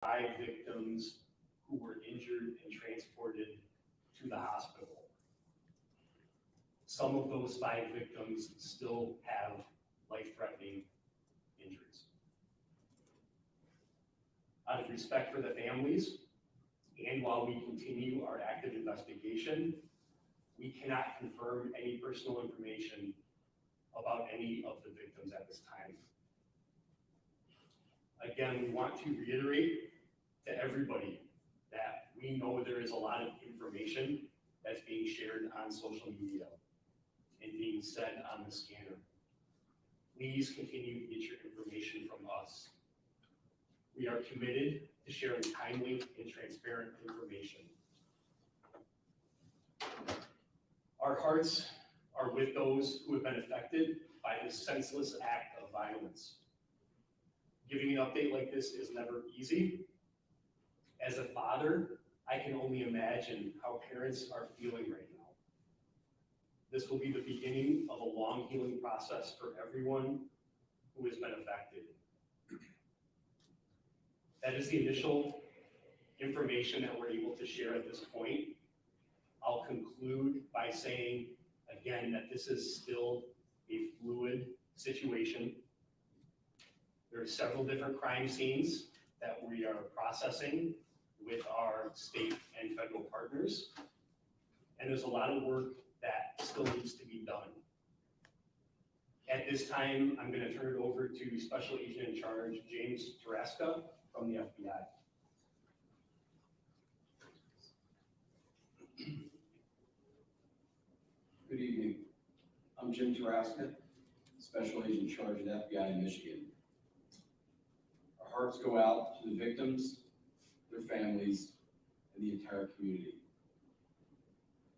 5 victims who were injured and transported to the hospital. Some of those 5 victims still have life-threatening injuries. Out of respect for the families, and while we continue our active investigation, we cannot confirm any personal information about any of the victims at this time. Again, we want to reiterate to everybody that we know there is a lot of information that's being shared on social media and being said on the scanner. Please continue to get your information from us. We are committed to sharing timely and transparent information. Our hearts are with those who have been affected by this senseless act of violence. Giving an update like this is never easy. As a father, I can only imagine how parents are feeling right now. This will be the beginning of a long healing process for everyone who has been affected. That is the initial information that we're able to share at this point. I'll conclude by saying, again, that this is still a fluid situation. There are several different crime scenes that we are processing with our state and federal partners. And there's a lot of work that still needs to be done. At this time, I'm going to turn it over to Special Agent in Charge, James Taraska from the FBI. Good evening. I'm Jim Taraska, Special Agent in Charge of the FBI in Michigan. Our hearts go out to the victims, their families, and the entire community.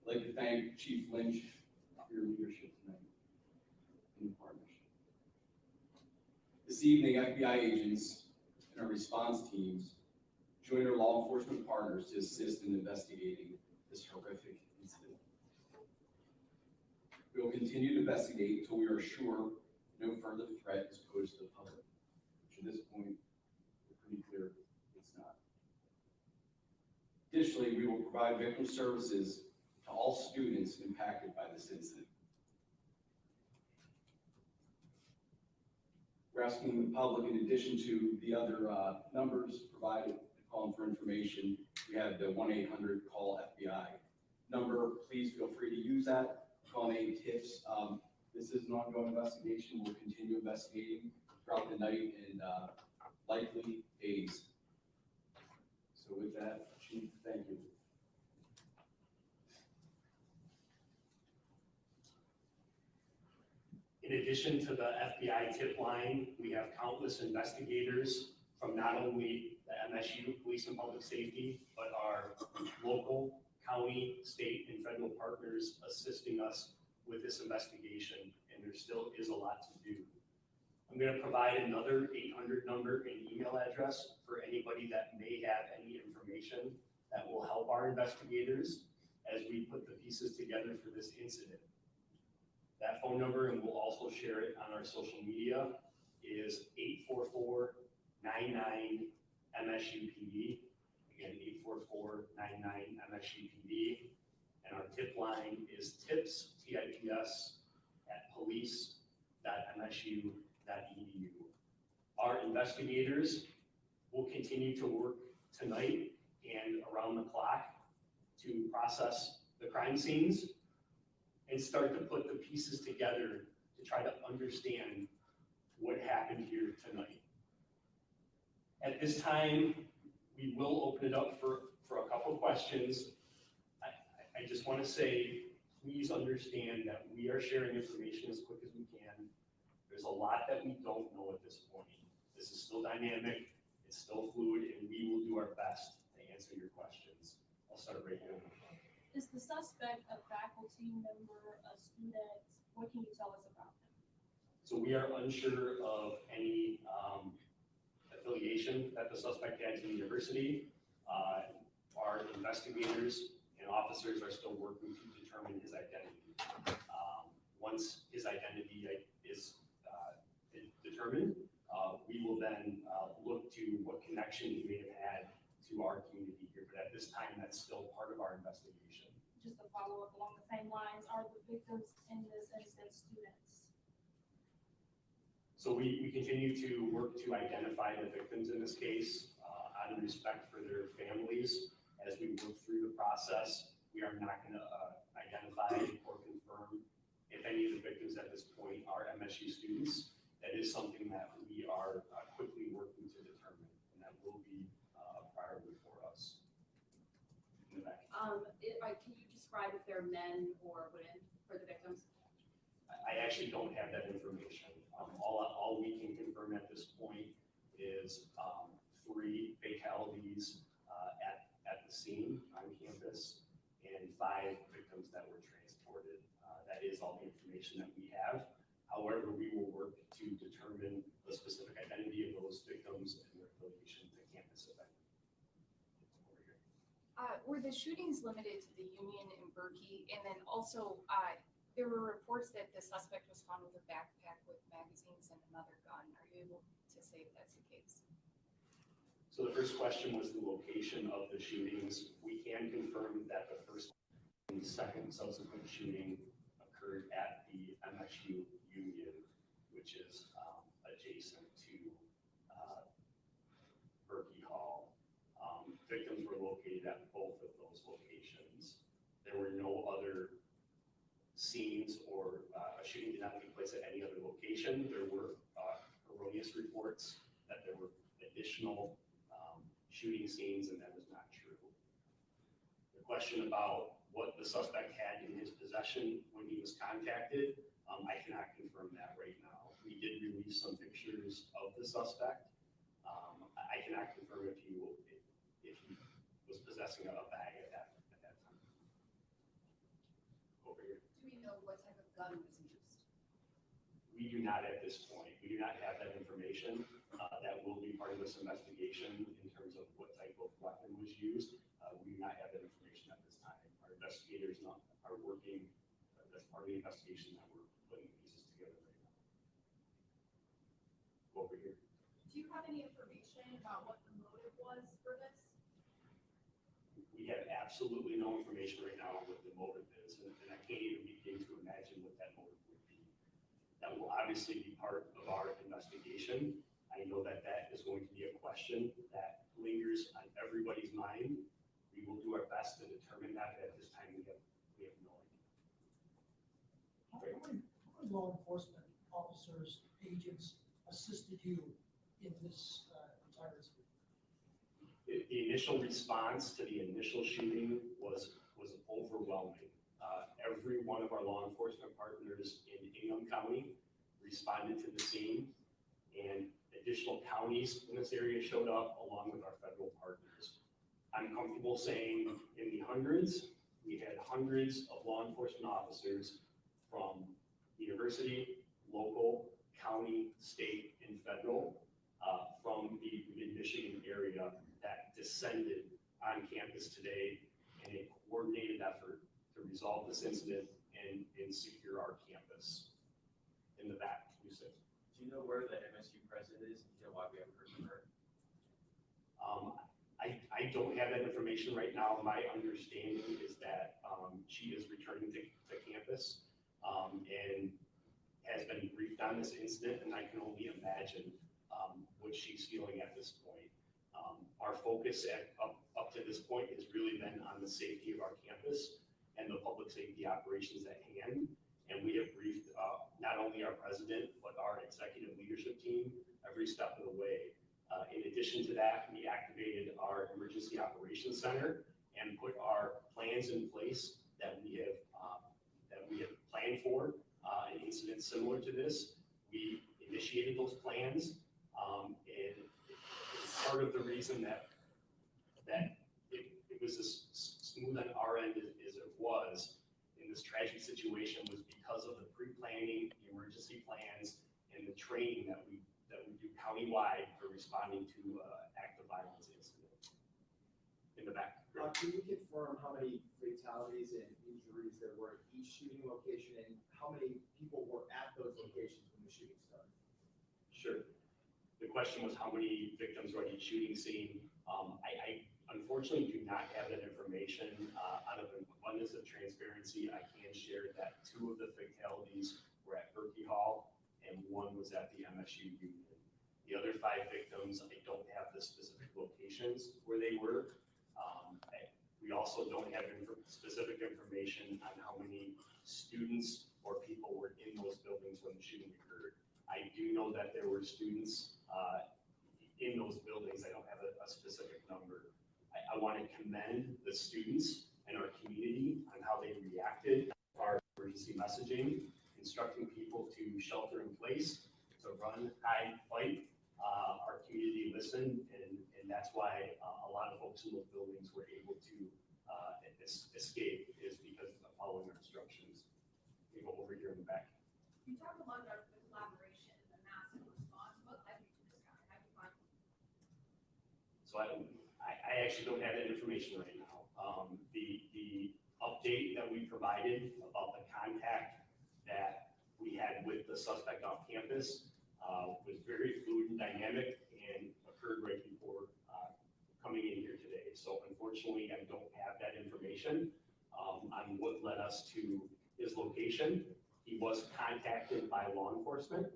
I'd like to thank Chief Lynch for your leadership tonight in the partnership. This evening, FBI agents and our response teams joined our law enforcement partners to assist in investigating this horrific incident. We will continue to investigate until we are sure no further threat is posed to the public, which at this point, we're pretty clear it's not. Additionally, we will provide victim services to all students impacted by this incident. We're asking the public, in addition to the other numbers provided to call for information, we have the 1-800-CALL-FBI number. Please feel free to use that. Call any tips. This is an ongoing investigation. We'll continue investigating throughout the night and likely days. So with that, Chief, thank you. In addition to the FBI tip line, we have countless investigators from not only the MSU Police and Public Safety, but our local, county, state, and federal partners assisting us with this investigation, and there still is a lot to do. I'm going to provide another 800 number and email address for anybody that may have any information that will help our investigators as we put the pieces together for this incident. That phone number, and we'll also share it on our social media, is 844-99-MSUPD. Again, 844-99-MSUPD. And our tip line is tips, T-I-P-S, at police.msu.edu. Our investigators will continue to work tonight and around the clock to process the crime scenes and start to put the pieces together to try to understand what happened here tonight. At this time, we will open it up for a couple questions. I just want to say, please understand that we are sharing information as quick as we can. There's a lot that we don't know at this point. This is still dynamic, it's still fluid, and we will do our best to answer your questions. I'll start right here. Is the suspect a faculty member, a student? What can you tell us about him? So we are unsure of any affiliation that the suspect had to the university. Our investigators and officers are still working to determine his identity. Once his identity is determined, we will then look to what connection he may have had to our community here. But at this time, that's still part of our investigation. Just to follow up along the same lines, are the victims in this instance students? So we continue to work to identify the victims in this case, out of respect for their families. As we work through the process, we are not going to identify or confirm if any of the victims at this point are MSU students. That is something that we are quickly working to determine, and that will be a priority for us. In the back. Can you describe if they're men or women for the victims? I actually don't have that information. All we can confirm at this point is 3 fatalities at the scene on campus and 5 victims that were transported. That is all the information that we have. However, we will work to determine the specific identity of those victims and their affiliation to campus event. Over here. Were the shootings limited to the Union and Berkey? And then also, there were reports that the suspect was found with a backpack with magazines and another gun. Are you able to say if that's the case? So the first question was the location of the shootings. We can confirm that the first and second subsequent shooting occurred at the MSU Union, which is adjacent to Berkey Hall. Victims were located at both of those locations. There were no other scenes or a shooting did not take place at any other location. There were erroneous reports that there were additional shooting scenes, and that was not true. The question about what the suspect had in his possession when he was contacted, I cannot confirm that right now. We did release some pictures of the suspect. I cannot confirm if he was possessing a bag at that time. Over here. Do we know what type of gun was used? We do not at this point. We do not have that information. That will be part of this investigation in terms of what type of weapon was used. We do not have that information at this time. Our investigators are working, that's part of the investigation that we're putting the pieces together right now. Go over here. Do you have any information about what the motive was for this? We have absolutely no information right now on what the motive is, and I can't even begin to imagine what that motive would be. That will obviously be part of our investigation. I know that that is going to be a question that lingers on everybody's mind. We will do our best to determine that, but at this time we have no idea. How many law enforcement officers, agents assisted you in this entire incident? The initial response to the initial shooting was overwhelming. Every one of our law enforcement partners in Ingham County responded to the scene, and additional counties in this area showed up along with our federal partners. I'm comfortable saying in the hundreds. We had hundreds of law enforcement officers from university, local, county, state, and federal from the Mid-Michigan area that descended on campus today in a coordinated effort to resolve this incident and secure our campus. In the back, you said. Do you know where the MSU president is? You know why we haven't heard from her? I don't have that information right now. My understanding is that she is returning to campus and has been briefed on this incident, and I can only imagine what she's feeling at this point. Our focus up to this point has really been on the safety of our campus and the public safety operations at hand. And we have briefed not only our president, but our executive leadership team every step of the way. In addition to that, we activated our emergency operations center and put our plans in place that we have planned for an incident similar to this. We initiated those plans, and part of the reason that it was as smooth on our end as it was in this tragic situation was because of the pre-planning, the emergency plans, and the training that we do countywide for responding to active violence incidents. In the back. Can you confirm how many fatalities and injuries there were at each shooting location and how many people were at those locations when the shooting started? Sure. question was how many victims were at each shooting scene. I unfortunately do not have that information. Out of an abundance of transparency, I can share that 2 of the fatalities were at Berkey Hall and 1 was at the MSU Union. The other 5 victims, I don't have the specific locations where they were. We also don't have specific information on how many students or people were in those buildings when the shooting occurred. I do know that there were students in those buildings. I don't have a specific number. I want to commend the students and our community on how they reacted to our emergency messaging, instructing people to shelter in place, to run, hide, fight. Our community listened, and that's why a lot of folks in those buildings were able to escape, is because of following our instructions. We go over here in the back. You talked about the collaboration and the massive response. What led you to this guy? How did you find him? So I actually don't have that information right now. The update that we provided about the contact that we had with the suspect off campus was very fluid and dynamic and occurred right before coming in here today. So unfortunately, I don't have that information on what led us to his location. He was contacted by law enforcement.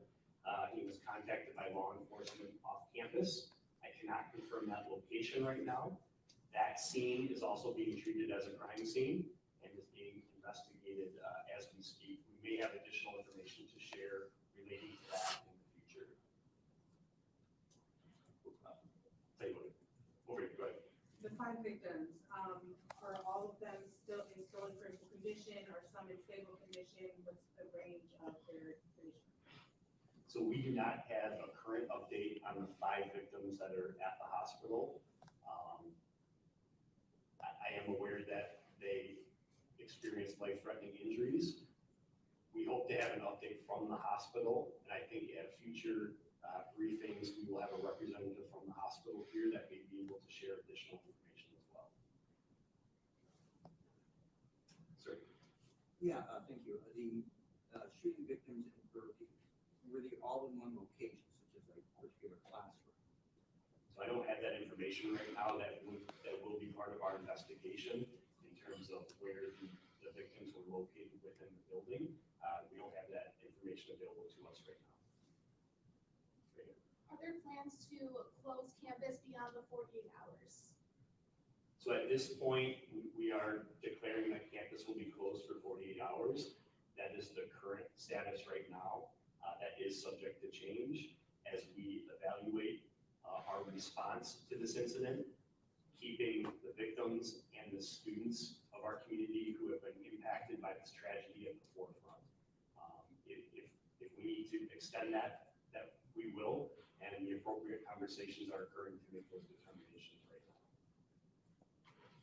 He was contacted by law enforcement off campus. I cannot confirm that location right now. That scene is also being treated as a crime scene and is being investigated as we speak. We may have additional information to share relating to that in the future. Tell you what, over here, go ahead. The 5 victims, are all of them still in critical condition or some in stable condition? What's the range of their condition? So we do not have a current update on the 5 victims that are at the hospital. I am aware that they experienced life-threatening injuries. We hope to have an update from the hospital, and I think at future briefings, we will have a representative from the hospital here that may be able to share additional information as well. Sir? Yeah, thank you. The shooting victims in Berkeley, were they all in one location, such as like a particular classroom? So I don't have that information right now. That will be part of our investigation in terms of where the victims were located within the building. We don't have that information available to us right now. Right here. Are there plans to close campus beyond the 48 hours? So at this point, we are declaring that campus will be closed for 48 hours. That is the current status right now. That is subject to change as we evaluate our response to this incident, keeping the victims and the students of our community who have been impacted by this tragedy at the forefront. If we need to extend that we will, and the appropriate conversations are occurring to make those determinations right now.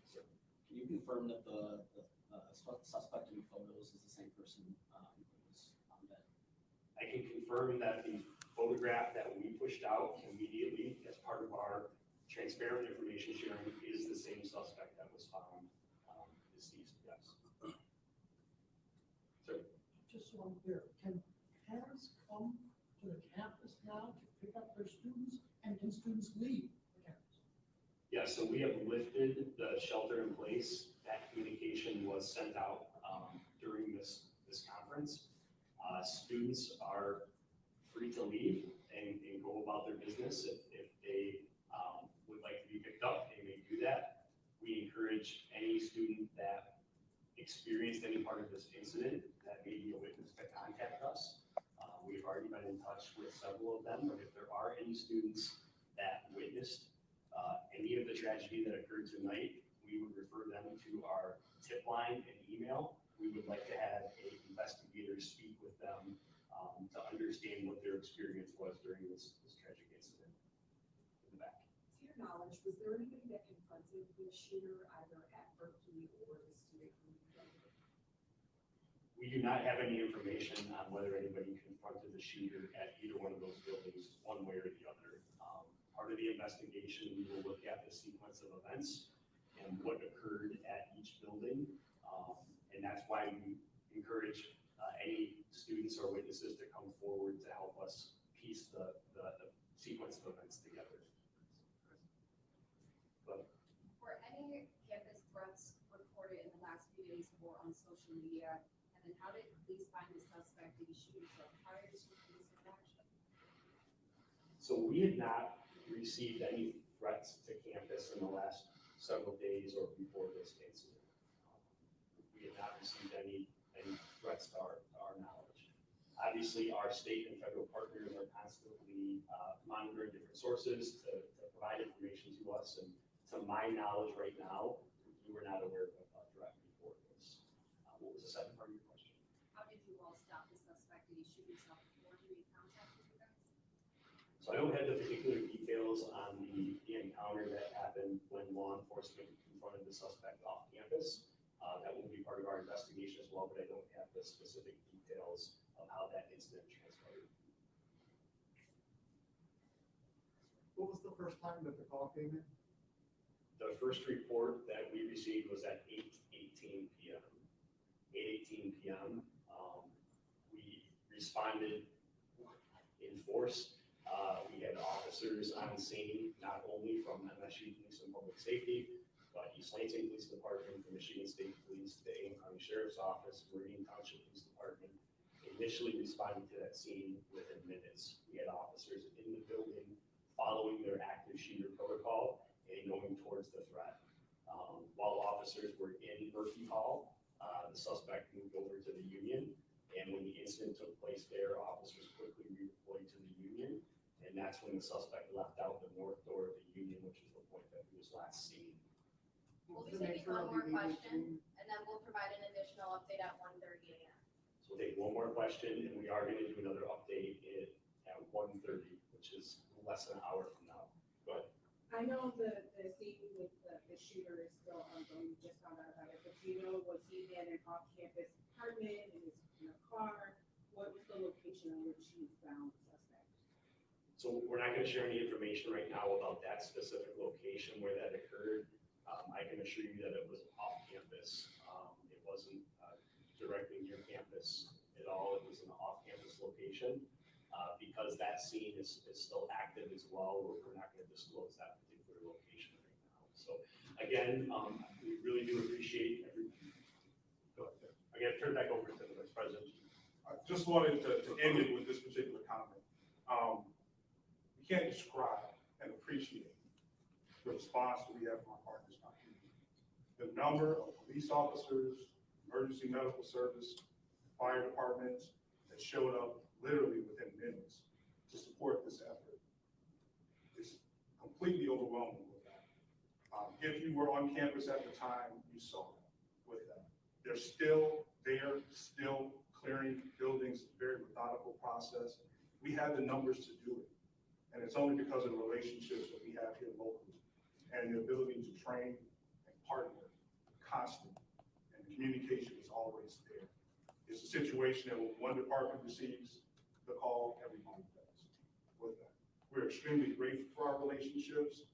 So, Can you confirm that the suspect in the photos is the same person who was found dead? I can confirm that the photograph that we pushed out immediately as part of our transparent information sharing is the same suspect that was found deceased, yes. Sir? Just so I'm clear, can parents come to the campus now to pick up their students, and can students leave the campus? Yeah, so we have lifted the shelter in place. That communication was sent out during this conference. Students are free to leave and go about their business. If they would like to be picked up, they may do that. We encourage any student that experienced any part of this incident that may be a witness to contact us. We've already been in touch with several of them, but if there are any students that witnessed any of the tragedy that occurred tonight, we would refer them to our tip line and email. We would like to have an investigator speak with them to understand what their experience was during this tragic incident. In the back. To your knowledge, was there anybody that confronted the shooter either at Berkeley or the student who We do not have any information on whether anybody confronted the shooter at either one of those buildings, one way or the other. Part of the investigation, we will look at the sequence of events and what occurred at each building. And that's why we encourage any students or witnesses to come forward to help us piece the sequence of events together. But Were any campus threats reported in the last few days or on social media? And then how did police find the suspect? Did he shoot himself prior to police interaction? So we had not received any threats to campus in the last several days or before this incident. We had not received any threats to our knowledge. Obviously, our state and federal partners are constantly monitoring different sources to provide information to us. And to my knowledge right now, we were not aware of a threat before this. What was the second part of your question? How did you all stop the suspect? Did he shoot himself before he made contact with you guys? So I don't have the particular details on the encounter that happened when law enforcement confronted the suspect off campus. That will be part of our investigation as well, but I don't have the specific details of how that incident transpired. What was the first time that the call came in? The first report that we received was at 8:18 p.m. 8:18 p.m. We responded in force. We had officers on scene, not only from MSU Police and Public Safety, but East Lansing Police Department, the Michigan State Police, the Ames County Sheriff's Office, Meridian Township Police Department, initially responding to that scene within minutes. We had officers in the building following their active shooter protocol and going towards the threat. While officers were in Murphy Hall, the suspect moved over to the Union, and when the incident took place there, officers quickly redeployed to the Union, and that's when the suspect left out the north door of the Union, which is the point that he was last seen. We'll be taking one more question, and then we'll provide an additional update at 1:30 a.m. So we'll take one more question, and we are going to do another update at 1:30, which is less than an hour from now. Go ahead. I know the scene with the shooter is still ongoing, we just found out about it, but do you know, was he in an off-campus apartment, in a car? What was the location on which he found the suspect? So we're not going to share any information right now about that specific location where that occurred. I can assure you that it was off campus. It wasn't directly near campus at all. It was an off-campus location. Because that scene is still active as well, we're not going to disclose that particular location right now. So again, we really do appreciate everything. Go ahead. I'm going to turn it back over to the Vice President. I just wanted to end it with this particular comment. We can't describe and appreciate the response that we have from our partners in our community. The number of police officers, emergency medical service, fire departments that showed up literally within minutes to support this effort is completely overwhelming with that. If you were on campus at the time, you saw it with that. They're still there, still clearing buildings, very methodical process. We have the numbers to do it. And it's only because of the relationships that we have here locally and the ability to train and partner constantly. And the communication is always there. It's a situation that when one department receives the call, everybody does with that. We're extremely grateful for our relationships.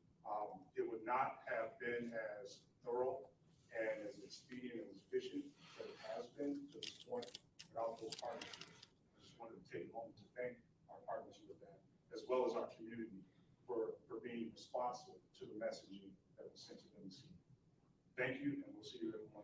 It would not have been as thorough and as expedient and as efficient as it has been to this point without those partnerships. I just wanted to take a moment to thank our partners with that, as well as our community for being responsive to the messaging that was sent to them this evening. Thank you, and we'll see you everyone.